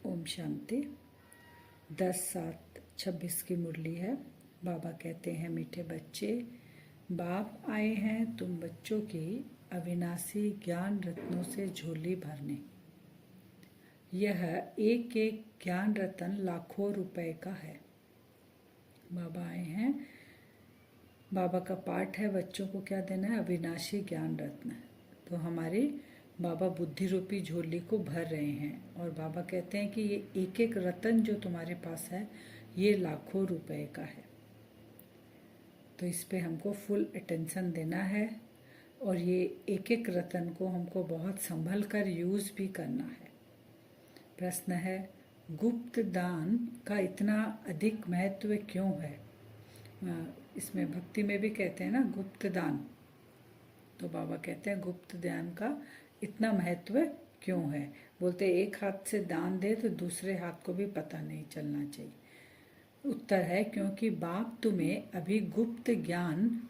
ओम शांति। 10/7/26 की मुरली है। बाबा कहते हैं, मीठे बच्चे, बाप आए हैं तुम बच्चों की अविनाशी ज्ञान रत्नों से झोली भरने। यह एक एक ज्ञान रत्न लाखों रुपए का है। बाबा आए हैं, बाबा का पाठ है बच्चों को क्या देना है? अविनाशी ज्ञान रत्न। तो हमारी बाबा बुद्धि रूपी झोली को भर रहे हैं और बाबा कहते हैं कि ये एक एक रत्न जो तुम्हारे पास है ये लाखों रुपए का है। तो इस पे हमको फुल अटेंशन देना है और ये एक एक रत्न को हमको बहुत संभल कर यूज़ भी करना है। प्रश्न है, गुप्त दान का इतना अधिक महत्व क्यों है? इसमें भक्ति में भी कहते हैं ना गुप्त दान। तो बाबा कहते हैं गुप्त दान का इतना महत्व क्यों है? बोलते एक हाथ से दान दे तो दूसरे हाथ को भी पता नहीं चलना चाहिए। उत्तर है क्योंकि बाप तुम्हें अभी गुप्त ज्ञान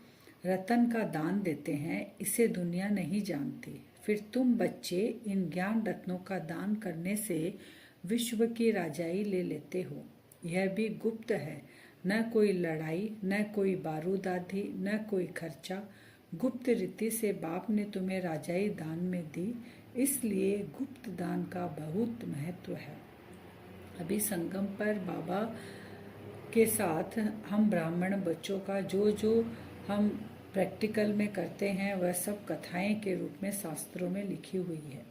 रतन का दान देते हैं, इसे दुनिया नहीं जानती। फिर तुम बच्चे इन ज्ञान रत्नों का दान करने से विश्व की राजाई ले लेते हो। यह भी गुप्त है, न कोई लड़ाई, न कोई बारूद आदि, न कोई खर्चा। गुप्त रीति से बाप ने तुम्हें राजाई दान में दी, इसलिए गुप्त दान का बहुत महत्व है। अभी संगम पर बाबा के साथ हम ब्राह्मण बच्चों का जो जो हम प्रैक्टिकल में करते हैं वह सब कथाएं के रूप में शास्त्रों में लिखी हुई है।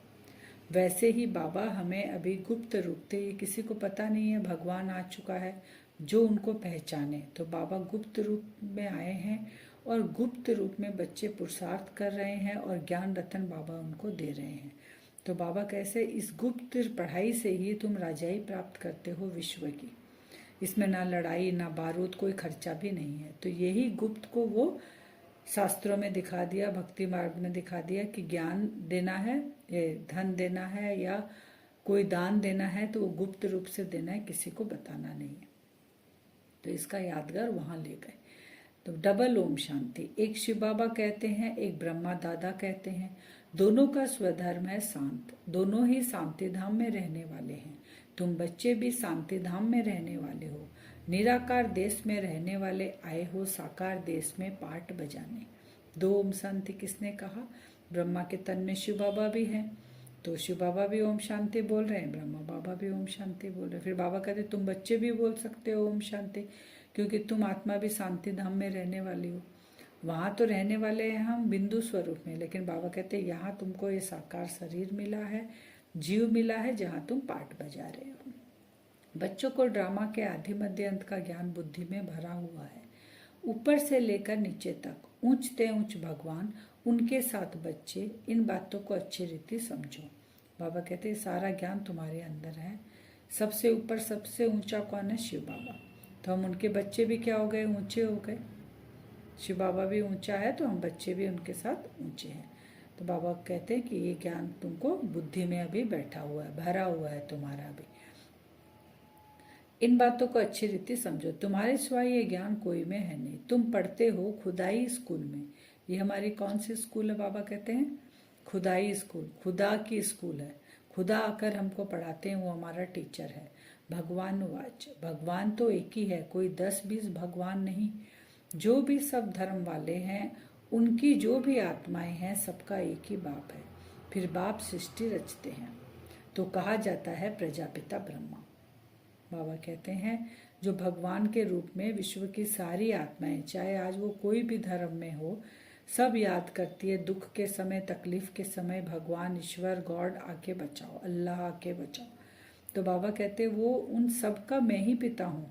वैसे ही बाबा हमें अभी गुप्त रूप से, किसी को पता नहीं है भगवान आ चुका है जो उनको पहचाने, तो बाबा गुप्त रूप में आए हैं और गुप्त रूप में बच्चे पुरुषार्थ कर रहे हैं और ज्ञान रतन बाबा उनको दे रहे हैं। तो बाबा कैसे इस गुप्त पढ़ाई से ही तुम राजाई प्राप्त करते हो विश्व की। इसमें ना लड़ाई ना बारूद, कोई खर्चा भी नहीं है। तो यही गुप्त को वो शास्त्रों में दिखा दिया, भक्ति मार्ग में दिखा दिया कि ज्ञान देना है, ये धन देना है या कोई दान देना है तो वो गुप्त रूप से देना है, किसी को बताना नहीं है। तो इसका यादगार वहां ले गए। तो डबल ओम शांति। एक शिव बाबा कहते हैं, एक ब्रह्मा दादा कहते हैं। दोनों का स्वधर्म है शांत, दोनों ही शांति धाम में रहने वाले हैं। तुम बच्चे भी शांति धाम में रहने वाले हो। निराकार देश में रहने वाले आए हो साकार देश में पाठ बजाने। दो ओम शांति किसने कहा? ब्रह्मा के तन में शिव बाबा भी हैं, तो शिव बाबा भी ओम शांति बोल रहे हैं, ब्रह्मा बाबा भी ओम शांति बोल रहे हैं। फिर बाबा कहते तुम बच्चे भी बोल सकते हो ओम शांति, क्योंकि तुम आत्मा भी शांति धाम में रहने वाली हो। वहाँ तो रहने वाले हैं हम बिंदु स्वरूप में, लेकिन बाबा कहते हैं यहाँ तुमको ये साकार शरीर मिला है, जीव मिला है, जहाँ तुम पाठ बजा रहे हो। बच्चों को ड्रामा के आदि मध्य अंत का ज्ञान बुद्धि में भरा हुआ है। ऊपर से लेकर नीचे तक ऊंचते ऊंच भगवान, उनके साथ बच्चे, इन बातों को अच्छी रीति समझो। बाबा कहते हैं सारा ज्ञान तुम्हारे अंदर है। सबसे ऊपर सबसे ऊंचा कौन है? शिव बाबा। तो हम उनके बच्चे भी क्या हो गए? ऊंचे हो गए। शिव बाबा भी ऊंचा है तो हम बच्चे भी उनके साथ ऊंचे हैं। तो बाबा कहते हैं कि ये ज्ञान तुमको बुद्धि में अभी बैठा हुआ है, भरा हुआ है तुम्हारा अभी। इन बातों को अच्छी रीति समझो। तुम्हारे सिवाय ये ज्ञान कोई में है नहीं। तुम पढ़ते हो खुदाई स्कूल में। ये हमारी कौन सी स्कूल है? बाबा कहते हैं खुदाई स्कूल, खुदा की स्कूल है। खुदा आकर हमको पढ़ाते हैं, वो हमारा टीचर है। भगवान वाच, भगवान तो एक ही है, कोई 10-20 भगवान नहीं। जो भी सब धर्म वाले हैं, उनकी जो भी आत्माएं हैं, सबका एक ही बाप है। फिर बाप सृष्टि रचते हैं, तो कहा जाता है प्रजापिता ब्रह्मा। बाबा कहते हैं जो भगवान के रूप में विश्व की सारी आत्माएं, चाहे आज वो कोई भी धर्म में हो, सब याद करती है दुख के समय, तकलीफ के समय, भगवान ईश्वर गॉड आके बचाओ, अल्लाह आके बचाओ। तो बाबा कहते वो उन सब का मैं ही पिता हूँ,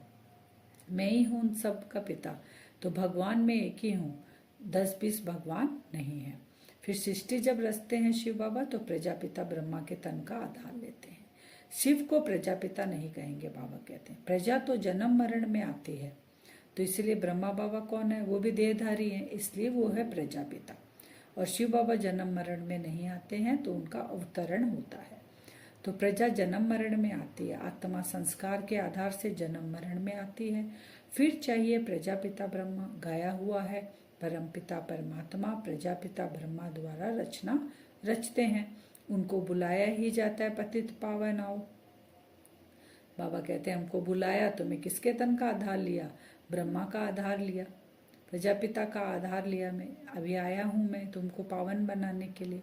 मैं ही हूँ उन सब का पिता। तो भगवान में एक ही हूँ, 10-20 भगवान नहीं है। फिर सृष्टि जब रचते हैं शिव बाबा, तो प्रजापिता ब्रह्मा के तन का आधार लेते हैं। शिव को प्रजापिता नहीं कहेंगे। बाबा कहते हैं प्रजा तो जन्म मरण में आती है, तो इसलिए ब्रह्मा बाबा कौन है? वो भी देहधारी हैं, इसलिए वो है प्रजापिता। और शिव बाबा जन्म मरण में नहीं आते हैं, तो उनका अवतरण होता है। तो प्रजा जन्म मरण में आती है, आत्मा संस्कार के आधार से जन्म मरण में आती है। फिर चाहिए प्रजापिता ब्रह्मा, गाया हुआ है परमपिता परमात्मा प्रजापिता ब्रह्मा द्वारा रचना रचते हैं, उनको बुलाया ही जाता है पतित पावन आओ। बाबा कहते हैं हमको बुलाया तो मैं किसके तन का आधार लिया? ब्रह्मा का आधार लिया, प्रजापिता का आधार लिया। मैं अभी आया हूँ मैं तुमको पावन बनाने के लिए।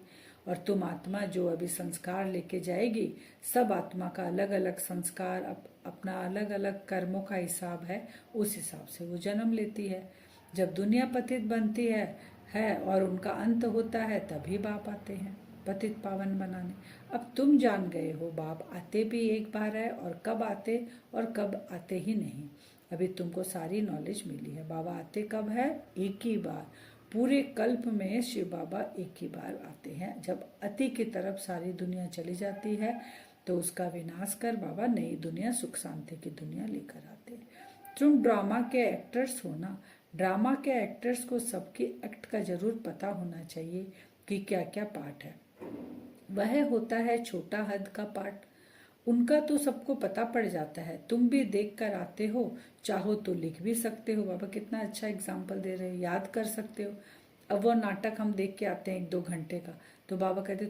और तुम आत्मा जो अभी संस्कार लेके जाएगी, सब आत्मा का अलग अलग संस्कार, अपना अलग अलग कर्मों का हिसाब है, उस हिसाब से वो जन्म लेती है। जब दुनिया पतित बनती है और उनका अंत होता है, तभी बाप आते हैं पतित पावन बनाने। अब तुम जान गए हो बाप आते भी एक बार है, और कब आते और कब आते ही नहीं। अभी तुमको सारी नॉलेज मिली है। बाबा आते कब है? एक ही बार। पूरे कल्प में शिव बाबा एक ही बार आते हैं। जब अति की तरफ सारी दुनिया चली जाती है तो उसका विनाश कर बाबा नई दुनिया, सुख शांति की दुनिया लेकर आते हैं। तुम ड्रामा के एक्टर्स हो ना। ड्रामा के एक्टर्स को सबके एक्ट का जरूर पता होना चाहिए कि क्या क्या पार्ट है। वह होता है छोटा हद का पार्ट, उनका तो सबको पता पड़ जाता है। तुम भी देख कर आते हो, चाहो तो लिख भी सकते हो। बाबा कितना अच्छा एग्जाम्पल दे रहे हैं, याद कर सकते हो। अब वो नाटक हम देख के आते हैं 1-2 घंटे का, तो बाबा कहते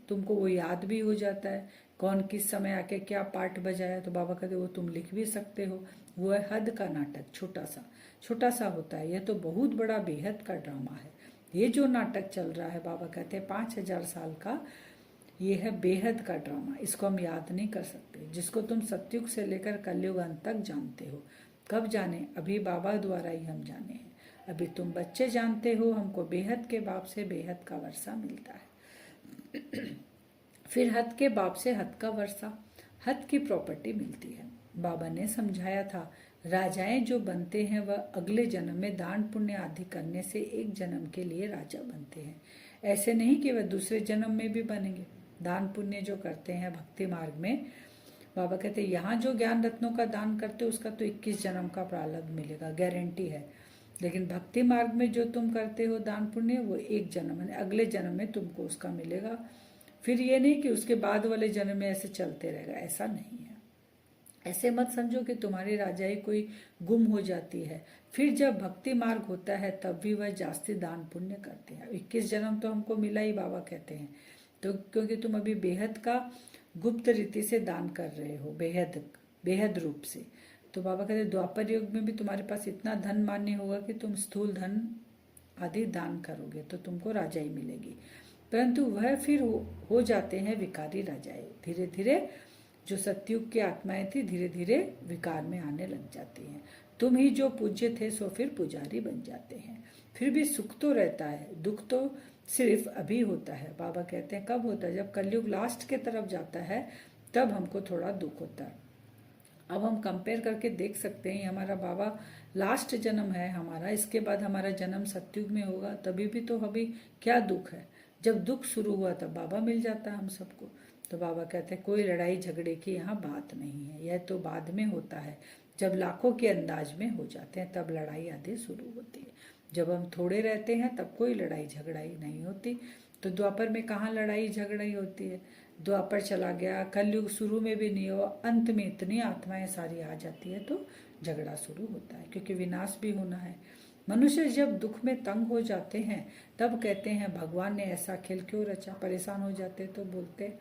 तुमको वो याद भी हो जाता है, कौन किस समय आके क्या पार्ट बजाया। तो बाबा कहते वो तुम लिख भी सकते हो। वो है हद का नाटक, छोटा सा होता है। यह तो बहुत बड़ा बेहद का ड्रामा है। ये जो नाटक चल रहा है, बाबा कहते हैं 5000 साल का, ये है बेहद का ड्रामा। इसको हम याद नहीं कर सकते, जिसको तुम सतयुग से लेकर कलयुग अंत तक जानते हो। कब जाने? अभी बाबा द्वारा ही हम जाने हैं। अभी तुम बच्चे जानते हो, हमको बेहद के बाप से बेहद का वर्षा मिलता है। फिर हद के बाप से हद का वर्षा, हद की प्रॉपर्टी मिलती है। बाबा ने समझाया था, राजाएं जो बनते हैं वह अगले जन्म में दान पुण्य आदि करने से एक जन्म के लिए राजा बनते हैं। ऐसे नहीं कि वह दूसरे जन्म में भी बनेंगे। दान पुण्य जो करते हैं भक्ति मार्ग में, बाबा कहते हैं यहाँ जो ज्ञान रत्नों का दान करते हो उसका तो 21 जन्म का प्रारब्ध मिलेगा, गारंटी है। लेकिन भक्ति मार्ग में जो तुम करते हो दान पुण्य, वो एक जन्म है, अगले जन्म में तुमको उसका मिलेगा। फिर ये नहीं कि उसके बाद वाले जन्म में ऐसे चलते रहेगा, ऐसा नहीं है। ऐसे मत समझो कि तुम्हारी राजाई कोई गुम हो जाती है। फिर जब भक्ति मार्ग होता है तब भी वह जास्ती दान पुण्य करते हैं। 21 जन्म तो हमको मिला ही, बाबा कहते हैं। तो क्योंकि तुम अभी बेहद का गुप्त रीति से दान कर रहे हो, बेहद रूप से। तो बाबा कहते हैं द्वापर युग में भी तुम्हारे पास इतना धन मान्य होगा कि तुम स्थूल धन आदि दान करोगे तो तुमको राजाई मिलेगी। परंतु वह फिर हो जाते हैं विकारी राजाएं। धीरे धीरे जो सतयुग की आत्माएं थी धीरे धीरे विकार में आने लग जाती हैं। तुम ही जो पूज्य थे सो फिर पुजारी बन जाते हैं। फिर भी सुख तो रहता है, दुख तो सिर्फ अभी होता है। बाबा कहते हैं कब होता है? जब कलयुग लास्ट के तरफ जाता है तब हमको थोड़ा दुख होता है। अब हम कंपेयर करके देख सकते हैं, हमारा बाबा लास्ट जन्म है हमारा, इसके बाद हमारा जन्म सतयुग में होगा, तभी भी तो अभी क्या दुख है। जब दुख शुरू हुआ तब बाबा मिल जाता है हम सबको। तो बाबा कहते हैं कोई लड़ाई झगड़े की यहाँ बात नहीं है, यह तो बाद में होता है। जब लाखों के अंदाज में हो जाते हैं तब लड़ाई आदि शुरू होती है। जब हम थोड़े रहते हैं तब कोई लड़ाई झगड़ाई नहीं होती। तो द्वापर में कहाँ लड़ाई झगड़ाई होती है? द्वापर चला गया, कलयुग शुरू में भी नहीं हुआ, अंत में इतनी आत्माएं सारी आ जाती है तो झगड़ा शुरू होता है, क्योंकि विनाश भी होना है। मनुष्य जब दुख में तंग हो जाते हैं तब कहते हैं भगवान ने ऐसा खेल क्यों रचा। परेशान हो जाते तो बोलते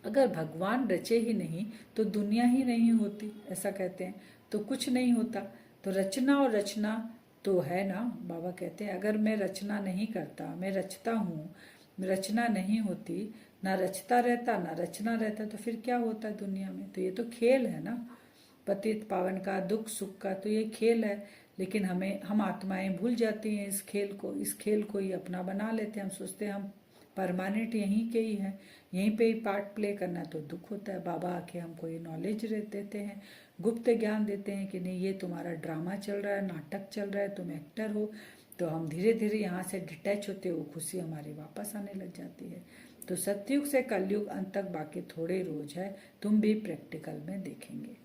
अगर भगवान रचे ही नहीं तो दुनिया ही नहीं होती, ऐसा कहते हैं। तो कुछ नहीं होता। तो रचना और रचना तो है ना। बाबा कहते हैं अगर मैं रचना नहीं करता, मैं रचता हूँ, रचना नहीं होती, ना रचता रहता ना रचना रहता, तो फिर क्या होता दुनिया में? तो ये तो खेल है ना, पतित पावन का, दुख सुख का, तो ये खेल है। लेकिन हम आत्माएं भूल जाती हैं इस खेल को ही अपना बना लेते हैं। हम सोचते हैं हम परमानेंट यहीं के ही हैं, यहीं पे ही पार्ट प्ले करना, तो दुख होता है। बाबा आके हमको ये नॉलेज देते हैं, गुप्त ज्ञान देते हैं कि नहीं ये तुम्हारा ड्रामा चल रहा है, नाटक चल रहा है, तुम एक्टर हो। तो हम धीरे धीरे यहाँ से डिटैच होते, वो खुशी हमारी वापस आने लग जाती है। तो सतयुग से कलयुग अंत तक बाकी थोड़े रोज है, तुम भी प्रैक्टिकल में देखेंगे।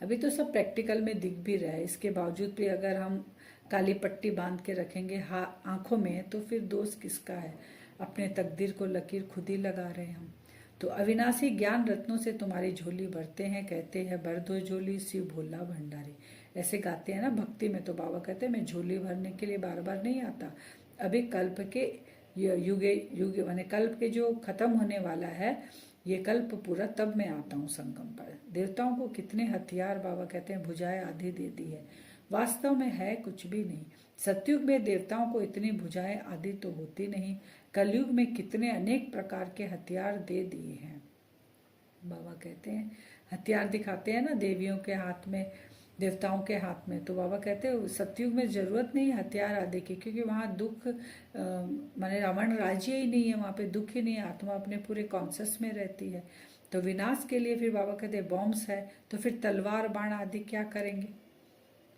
अभी तो सब प्रैक्टिकल में दिख भी रहा है, इसके बावजूद भी अगर हम काली पट्टी बांध के रखेंगे आंखों में, तो फिर दोष किसका है? अपने तकदीर को लकीर खुद ही लगा रहे हैं हम। तो अविनाशी ज्ञान रत्नों से तुम्हारी झोली भरते हैं, कहते हैं भर दो झोली शिव भोला भंडारी, ऐसे गाते हैं ना भक्ति में। तो बाबा कहते हैं मैं झोली भरने के लिए बार बार नहीं आता। अभी कल्प के युगे माने कल्प के जो खत्म होने वाला है ये कल्प पूरा तब मैं आता हूँ संगम पर। देवताओं को कितने हथियार बाबा कहते हैं भुजाएं आधी दे दी है, वास्तव में है कुछ भी नहीं। सतयुग में देवताओं को इतनी भुजाएं आदि तो होती नहीं, कलयुग में कितने अनेक प्रकार के हथियार दे दिए हैं। बाबा कहते हैं हथियार दिखाते हैं ना देवियों के हाथ में, देवताओं के हाथ में, तो बाबा कहते हैं सतयुग में जरूरत नहीं हथियार आदि की, क्योंकि वहाँ दुख माने रावण राज्य ही नहीं है, वहाँ पे दुख ही नहीं है, आत्मा अपने पूरे कॉन्सियस में रहती है। तो विनाश के लिए फिर बाबा कहते हैं बॉम्ब्स है, तो फिर तलवार बाण आदि क्या करेंगे?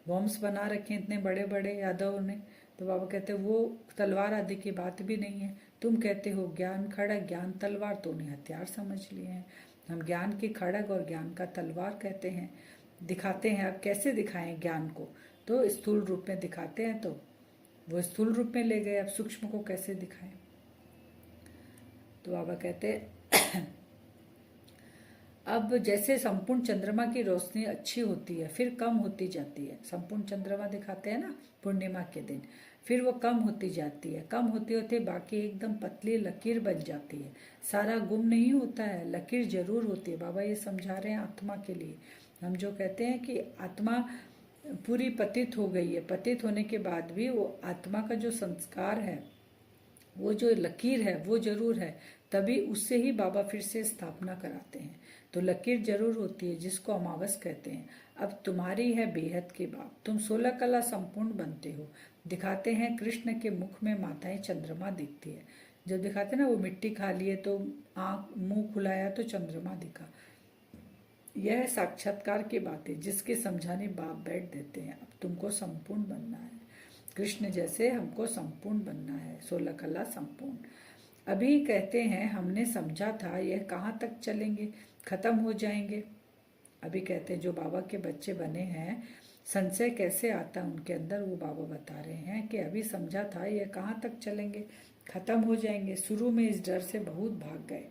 बॉम्ब्स बना रखे इतने बड़े बड़े यादव ने, तो बाबा कहते हैं वो तलवार आदि की बात भी नहीं है। तुम कहते हो ज्ञान खड़ग ज्ञान तलवार, तो उन्हें हथियार समझ लिए हैं। हम ज्ञान की खड़ग और ज्ञान का तलवार कहते हैं, दिखाते हैं। अब कैसे दिखाएं ज्ञान को? तो स्थूल रूप में दिखाते हैं, तो वो स्थूल रूप में ले गए, अब सूक्ष्म को कैसे दिखाएं? तो बाबा कहते हैं अब जैसे संपूर्ण चंद्रमा की रोशनी अच्छी होती है फिर कम होती जाती है, संपूर्ण चंद्रमा दिखाते हैं ना पूर्णिमा के दिन, फिर वो कम होती जाती है, कम होते होते बाकी एकदम पतली लकीर बन जाती है। सारा गुम नहीं होता है, लकीर जरूर होती है। बाबा ये समझा रहे हैं आत्मा के लिए। हम जो कहते हैं कि आत्मा पूरी पतित हो गई है, पतित होने के बाद भी वो आत्मा का जो संस्कार है, वो जो लकीर है वो जरूर है, तभी उससे ही बाबा फिर से स्थापना कराते हैं। तो लकीर जरूर होती है, जिसको अमावस कहते हैं। अब तुम्हारी है बेहद की बात, तुम 16 कला संपूर्ण बनते हो। दिखाते हैं कृष्ण के मुख में माताएं चंद्रमा दिखती है, जब दिखाते ना वो मिट्टी खा लिए तो आंख मुंह खुलाया तो चंद्रमा दिखा। यह साक्षात्कार की बात है जिसके समझाने बाप बैठ देते हैं। अब तुमको संपूर्ण बनना है, कृष्ण जैसे हमको संपूर्ण बनना है, 16 कला संपूर्ण। अभी कहते हैं हमने समझा था यह कहाँ तक चलेंगे, खत्म हो जाएंगे। अभी कहते हैं जो बाबा के बच्चे बने हैं संशय कैसे आता उनके अंदर, वो बाबा बता रहे हैं कि अभी समझा था यह कहाँ तक चलेंगे, खत्म हो जाएंगे। शुरू में इस डर से बहुत भाग गए,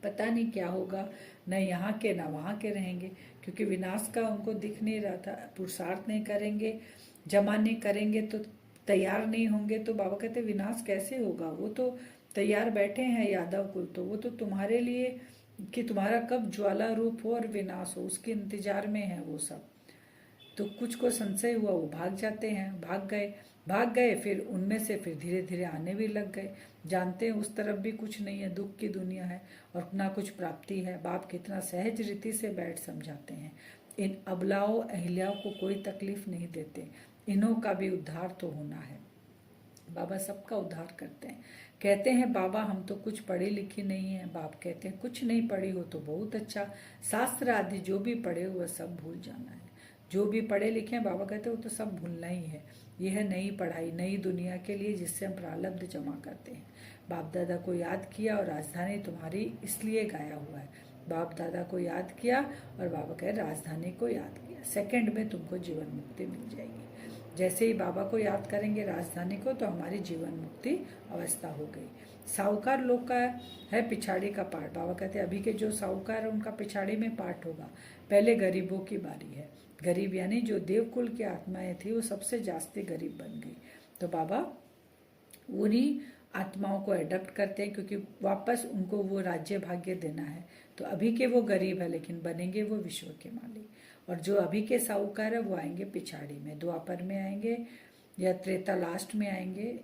पता नहीं क्या होगा, न यहाँ के न वहाँ के रहेंगे, क्योंकि विनाश का उनको दिख नहीं रहा था। पुरुषार्थ नहीं करेंगे, जमा नहीं करेंगे तो तैयार नहीं होंगे, तो बाबा कहते विनाश कैसे होगा? वो तो तैयार बैठे हैं यादव कुल, तो वो तो तुम्हारे लिए कि तुम्हारा कब ज्वाला रूप हो और विनाश हो उसके इंतजार में है वो सब। तो कुछ को संशय हुआ, वो भाग जाते हैं, भाग गए फिर उनमें से फिर धीरे धीरे आने भी लग गए। जानते हैं उस तरफ भी कुछ नहीं है, दुख की दुनिया है और ना कुछ प्राप्ति है। बाप कितना सहज रीति से बैठ समझाते हैं। इन अबलाओं अहिल्याओं को कोई तकलीफ नहीं देते, इन्हों का भी उद्धार तो होना है। बाबा सबका उद्धार करते हैं। कहते हैं बाबा हम तो कुछ पढ़ी लिखी नहीं है। बाप कहते हैं कुछ नहीं पढ़ी हो तो बहुत अच्छा, शास्त्र आदि जो भी पढ़े हो वह सब भूल जाना है। जो भी पढ़े लिखे हैं बाबा कहते हैं वो तो सब भूलना ही है। यह है नई पढ़ाई, नई दुनिया के लिए जिससे हम प्रारब्ध जमा करते हैं। बाप दादा को याद किया और राजधानी तुम्हारी इसलिए गाया हुआ है। बाप दादा को याद किया और बाबा कहे राजधानी को याद किया, सेकंड में तुमको जीवन मुक्ति मिल जाएगी। जैसे ही बाबा को याद करेंगे राजधानी को तो हमारी जीवन मुक्ति अवस्था हो गई। साहूकार लोग का है पिछाड़ी का पार्ट। बाबा कहते हैं अभी के जो साहूकार है उनका पिछाड़ी में पार्ट होगा, पहले गरीबों की बारी है। गरीब यानी जो देवकुल की आत्माएं थी वो सबसे जास्ती गरीब बन गई। तो बाबा उन्हीं आत्माओं को एडप्ट करते हैं, क्योंकि वापस उनको वो राज्य भाग्य देना है। तो अभी के वो गरीब है लेकिन बनेंगे वो विश्व के मालिक। और जो अभी के साहूकार है वो आएंगे पिछाड़ी में, द्वापर में आएंगे या त्रेता लास्ट में आएंगे,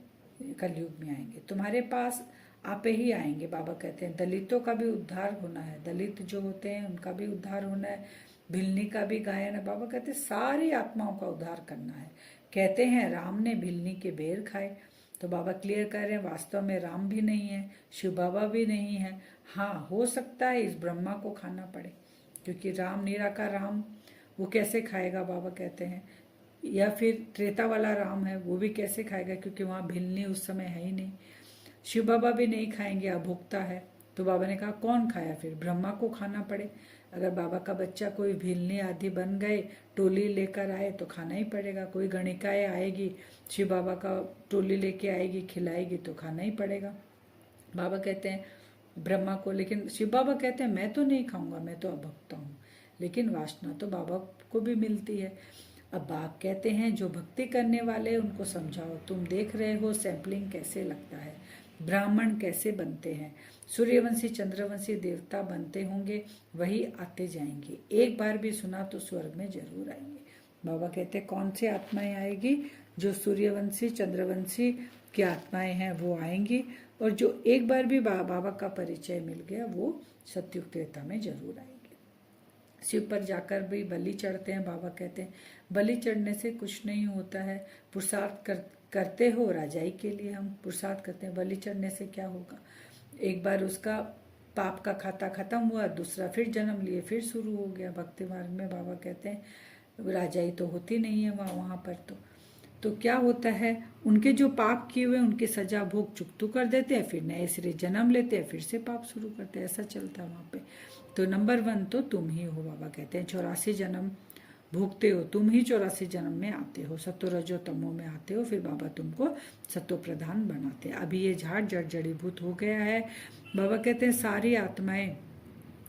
कलयुग में आएंगे। तुम्हारे पास आप ही आएंगे। बाबा कहते हैं दलितों का भी उद्धार होना है, दलित जो होते हैं उनका भी उद्धार होना है, भिलनी का भी गायन है। बाबा कहते हैं सारी आत्माओं का उद्धार करना है। कहते हैं राम ने भिलनी के बेर खाए, तो बाबा क्लियर कर रहे हैं वास्तव में राम भी नहीं है, शिव बाबा भी नहीं है। हाँ हो सकता है इस ब्रह्मा को खाना पड़े, क्योंकि राम निराकार राम वो कैसे खाएगा बाबा कहते हैं, या फिर त्रेता वाला राम है वो भी कैसे खाएगा, क्योंकि वहाँ भिलनी उस समय है ही नहीं। शिव बाबा भी नहीं खाएंगे, अभुक्ता है। तो बाबा ने कहा कौन खाया? फिर ब्रह्मा को खाना पड़े। अगर बाबा का बच्चा कोई भिलनी आदि बन गए, टोली लेकर आए तो खाना ही पड़ेगा। कोई गणिकाएं आएगी, शिव बाबा का टोली लेके आएगी, खिलाएगी तो खाना ही पड़ेगा। बाबा कहते हैं ब्रह्मा को, लेकिन शिव बाबा कहते हैं मैं तो नहीं खाऊंगा, मैं तो अभक्ता हूँ। लेकिन वासना तो बाबा को भी मिलती है। अब बाप कहते हैं जो भक्ति करने वाले उनको समझाओ, तुम देख रहे हो सैंपलिंग कैसे लगता है। ब्राह्मण कैसे बनते हैं? सूर्यवंशी चंद्रवंशी देवता बनते होंगे, वही आते जाएंगे। एक बार भी सुना तो स्वर्ग में जरूर आएंगे। बाबा कहते हैं कौन सी आत्माएं आएगी? जो सूर्यवंशी चंद्रवंशी की आत्माएं हैं वो आएंगी, और जो एक बार भी बाबा का परिचय मिल गया वो सतयुग त्रेता में जरूर आएंगे। शिव पर जाकर भी बलि चढ़ते हैं। बाबा कहते हैं बलि चढ़ने से कुछ नहीं होता है, पुरुषार्थ करते हो राजाई के लिए, हम पुरुषार्थ करते हैं, बलि चढ़ने से क्या होगा? एक बार उसका पाप का खाता खत्म हुआ, दूसरा फिर जन्म लिए, फिर शुरू हो गया। भक्ति मार्ग में बाबा कहते हैं राजाई तो होती नहीं है वहाँ पर। तो क्या होता है, उनके जो पाप किए हुए उनकी सजा भोग चुकतू कर देते हैं, फिर नए सिरे जन्म लेते हैं, फिर से पाप शुरू करते हैं। ऐसा चलता है वहाँ पे। तो नंबर 1 तो तुम ही हो। बाबा कहते हैं 84 जन्म भोगते हो, तुम ही 84 जन्म में आते हो, सतो रजो तमो में आते हो, फिर बाबा तुमको सतो प्रधान बनाते हैं। अभी ये झाड़ जड़ जड़ीभूत हो गया है। बाबा कहते हैं सारी आत्माएं,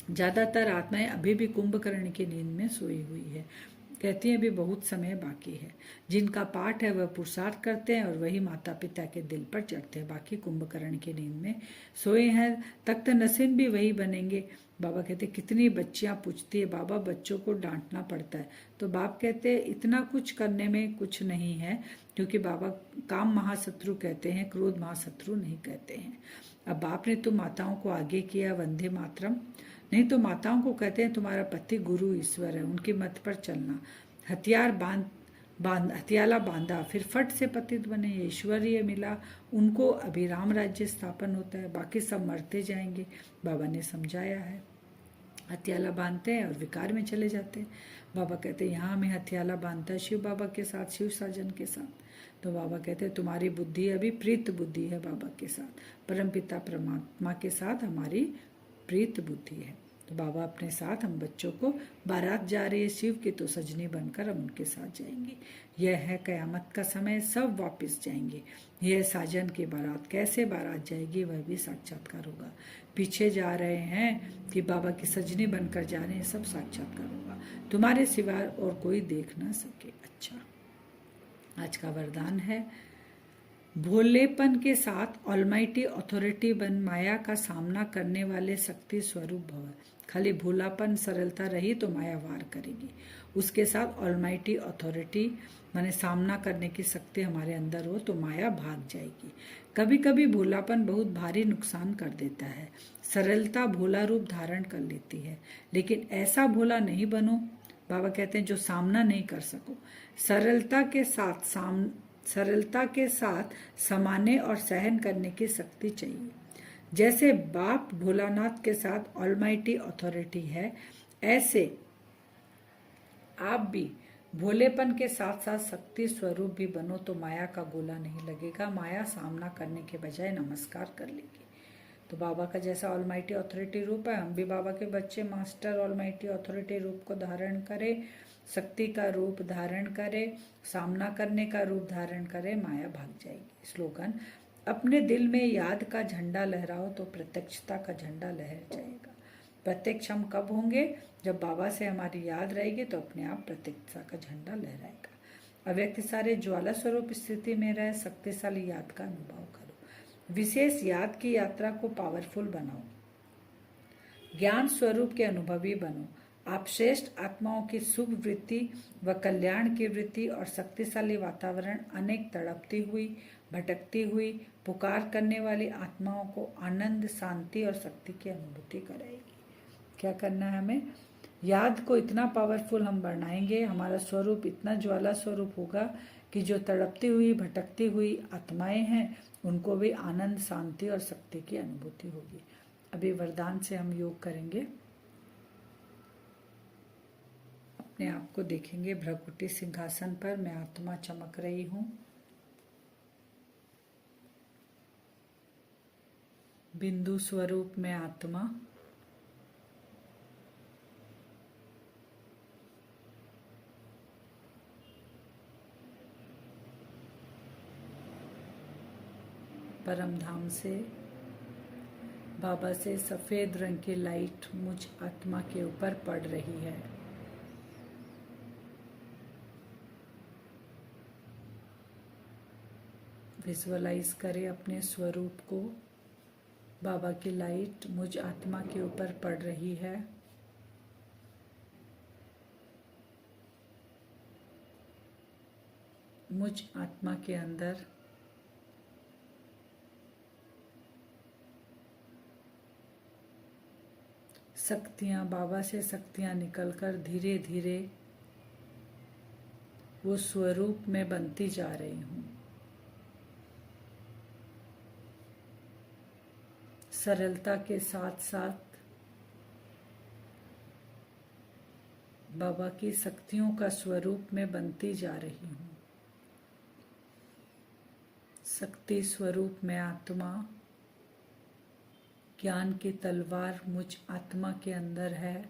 ज्यादातर आत्माएं अभी भी कुंभकर्ण की नींद में सोई हुई है। कहती हैं अभी बहुत समय बाकी है। जिनका पाठ है वह पुरुषार्थ करते हैं और वही माता पिता के दिल पर चढ़ते हैं, बाकी कुंभकर्ण की नींद में सोए हैं। तख्त नसीन भी वही बनेंगे। बाबा कहते कितनी बच्चियां पूछती है बाबा बच्चों को डांटना पड़ता है, तो बाप कहते इतना कुछ करने में कुछ नहीं है, क्योंकि बाबा काम महाशत्रु कहते हैं, क्रोध महाशत्रु नहीं कहते हैं। अब बाप ने तो माताओं को आगे किया वंदे मातरम, नहीं तो माताओं को कहते हैं तुम्हारा पति गुरु ईश्वर है, उनकी मत पर चलना। हथियाला बांधा, फिर फट से पतित बने, ऐश्वर्य मिला उनको, अभी राम राज्य स्थापन होता है, बाकी सब मरते जाएंगे। बाबा ने समझाया है। हथियाला बांधते हैं और विकार में चले जाते हैं। बाबा कहते हैं यहाँ हमें हथियाला बांधता है शिव बाबा के साथ, शिव साजन के साथ। तो बाबा कहते हैं तुम्हारी बुद्धि अभी प्रीत बुद्धि है बाबा के साथ, परमपिता परमात्मा के साथ हमारी प्रीत बुद्धि है। तो बाबा अपने साथ हम बच्चों को, बारात जा रही है शिव की तो सजनी बनकर हम उनके साथ जाएंगे। यह है कयामत का समय, सब वापस जाएंगे। यह साजन की बारात, कैसे बारात जाएगी वह भी साक्षात्कार होगा। पीछे जा रहे हैं कि बाबा की सजनी बनकर जा रहे हैं, सब साक्षात्कार होगा, तुम्हारे सिवाय और कोई देख ना सके। अच्छा, आज का वरदान है भोलेपन के साथ ऑलमाइटी अथॉरिटी बन माया का सामना करने वाले शक्ति स्वरूप भव। खाली भोलापन सरलता रही तो माया वार करेगी, उसके साथ ऑलमाइटी अथॉरिटी माने सामना करने की शक्ति हमारे अंदर हो तो माया भाग जाएगी। कभी कभी भोलापन बहुत भारी नुकसान कर देता है, सरलता भोला रूप धारण कर लेती है, लेकिन ऐसा भोला नहीं बनो। बाबा कहते हैं जो सामना नहीं कर सको। सरलता के साथ समाने और सहन करने की शक्ति चाहिए। जैसे बाप भोलानाथ के साथ ऑलमाइटी अथॉरिटी है, ऐसे आप भी भोलेपन के साथ साथ शक्ति स्वरूप भी बनो तो माया का गोला नहीं लगेगा। माया सामना करने के बजाय नमस्कार कर लेगी। तो बाबा का जैसा ऑलमाइटी अथॉरिटी रूप है, हम भी बाबा के बच्चे मास्टर ऑलमाइटी अथॉरिटी रूप को धारण करें, शक्ति का रूप धारण करे, सामना करने का रूप धारण करे, माया भाग जाएगी। स्लोगन, अपने दिल में याद का झंडा लहराओ तो प्रत्यक्षता का झंडा लहर जाएगा। प्रत्यक्ष हम कब होंगे? जब बाबा से हमारी याद रहेगी तो अपने आप प्रत्यक्षता का झंडा लहराएगा। अव्यक्त सारे ज्वाला स्वरूप स्थिति में रहे, शक्तिशाली याद का अनुभव करो, विशेष याद की यात्रा को पावरफुल बनाओ, ज्ञान स्वरूप के अनुभवी बनो। आप श्रेष्ठ आत्माओं की शुभ वृत्ति व कल्याण की वृत्ति और शक्तिशाली वातावरण अनेक तड़पती हुई, भटकती हुई, पुकार करने वाली आत्माओं को आनंद, शांति और शक्ति की अनुभूति कराएगी। क्या करना है हमें? याद को इतना पावरफुल हम बनाएंगे, हमारा स्वरूप इतना ज्वाला स्वरूप होगा कि जो तड़पती हुई, भटकती हुई आत्माएं हैं उनको भी आनंद, शांति और शक्ति की अनुभूति होगी। अभी वरदान से हम योग करेंगे। अपने आप को देखेंगे भ्रकुटी सिंहासन पर, मैं आत्मा चमक रही हूँ। बिंदु स्वरूप में आत्मा, परम धाम से बाबा से सफेद रंग की लाइट मुझ आत्मा के ऊपर पड़ रही है। विजुअलाइज करें अपने स्वरूप को। बाबा की लाइट मुझ आत्मा के ऊपर पड़ रही है। मुझ आत्मा के अंदर शक्तियाँ, बाबा से शक्तियाँ निकलकर धीरे धीरे वो स्वरूप में बनती जा रही हूँ। सरलता के साथ साथ बाबा की शक्तियों का स्वरूप में बनती जा रही हूँ। शक्ति स्वरूप में आत्मा, ज्ञान की तलवार मुझ आत्मा के अंदर है।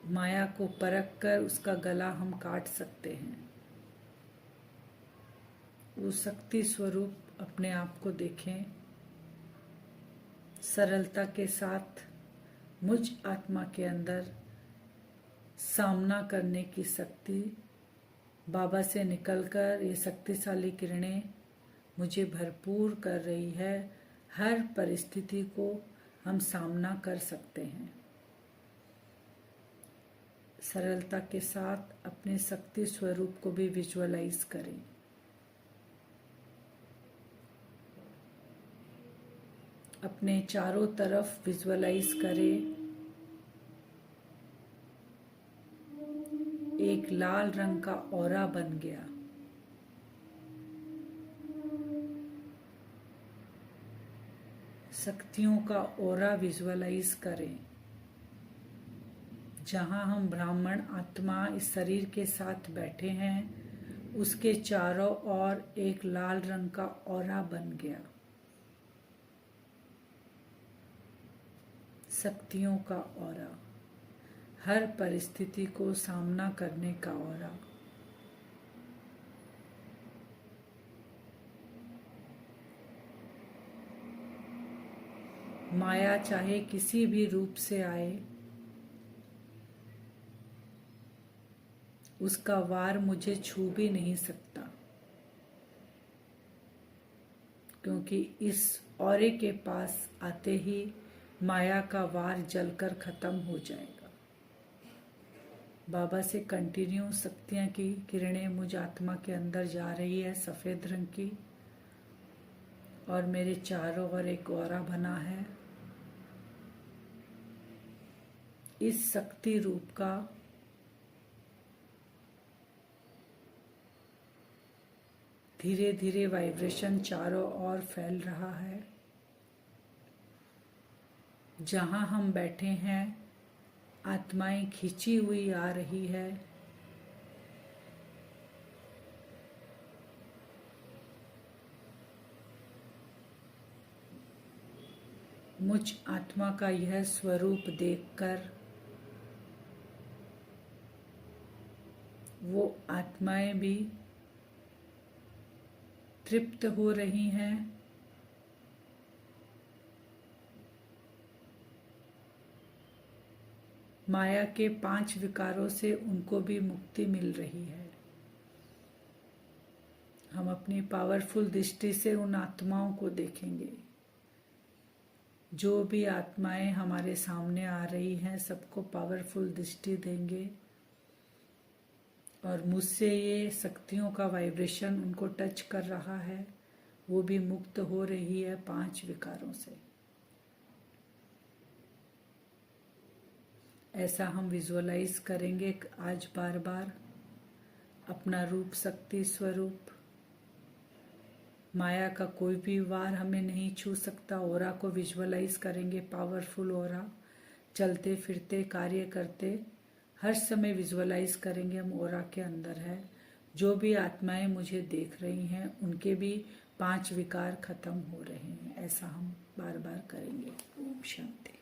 माया को परख कर उसका गला हम काट सकते हैं। वो शक्ति स्वरूप अपने आप को देखें। सरलता के साथ मुझ आत्मा के अंदर सामना करने की शक्ति बाबा से निकलकर ये शक्तिशाली किरणें मुझे भरपूर कर रही है। हर परिस्थिति को हम सामना कर सकते हैं। सरलता के साथ अपने शक्ति स्वरूप को भी विजुअलाइज करें। अपने चारों तरफ विजुअलाइज करें। एक लाल रंग का ऑरा बन गया। शक्तियों का ऑरा विजुअलाइज करें। जहाँ हम ब्राह्मण आत्मा इस शरीर के साथ बैठे हैं, उसके चारों ओर एक लाल रंग का ऑरा बन गया। शक्तियों का ऑरा, हर परिस्थिति को सामना करने का ऑरा। माया चाहे किसी भी रूप से आए, उसका वार मुझे छू भी नहीं सकता, क्योंकि इस ऑरे के पास आते ही माया का वार जलकर खत्म हो जाएगा। बाबा से कंटिन्यू शक्तियाँ की किरणें मुझ आत्मा के अंदर जा रही है, सफ़ेद रंग की, और मेरे चारों ओर एक ऑरा बना है। इस शक्ति रूप का धीरे धीरे वाइब्रेशन चारों ओर फैल रहा है। जहाँ हम बैठे हैं, आत्माएं खींची हुई आ रही है। मुझ आत्मा का यह स्वरूप देखकर वो आत्माएं भी तृप्त हो रही हैं। माया के 5 विकारों से उनको भी मुक्ति मिल रही है। हम अपनी पावरफुल दृष्टि से उन आत्माओं को देखेंगे। जो भी आत्माएं हमारे सामने आ रही हैं, सबको पावरफुल दृष्टि देंगे, और मुझसे ये शक्तियों का वाइब्रेशन उनको टच कर रहा है। वो भी मुक्त हो रही है 5 विकारों से। ऐसा हम विजुअलाइज करेंगे आज बार बार। अपना रूप शक्ति स्वरूप, माया का कोई भी वार हमें नहीं छू सकता। ऑरा को विजुअलाइज करेंगे, पावरफुल ऑरा। चलते फिरते कार्य करते हर समय विजुअलाइज करेंगे हम ऑरा के अंदर है। जो भी आत्माएं मुझे देख रही हैं, उनके भी 5 विकार खत्म हो रहे हैं। ऐसा हम बार बार करेंगे। ओम शांति।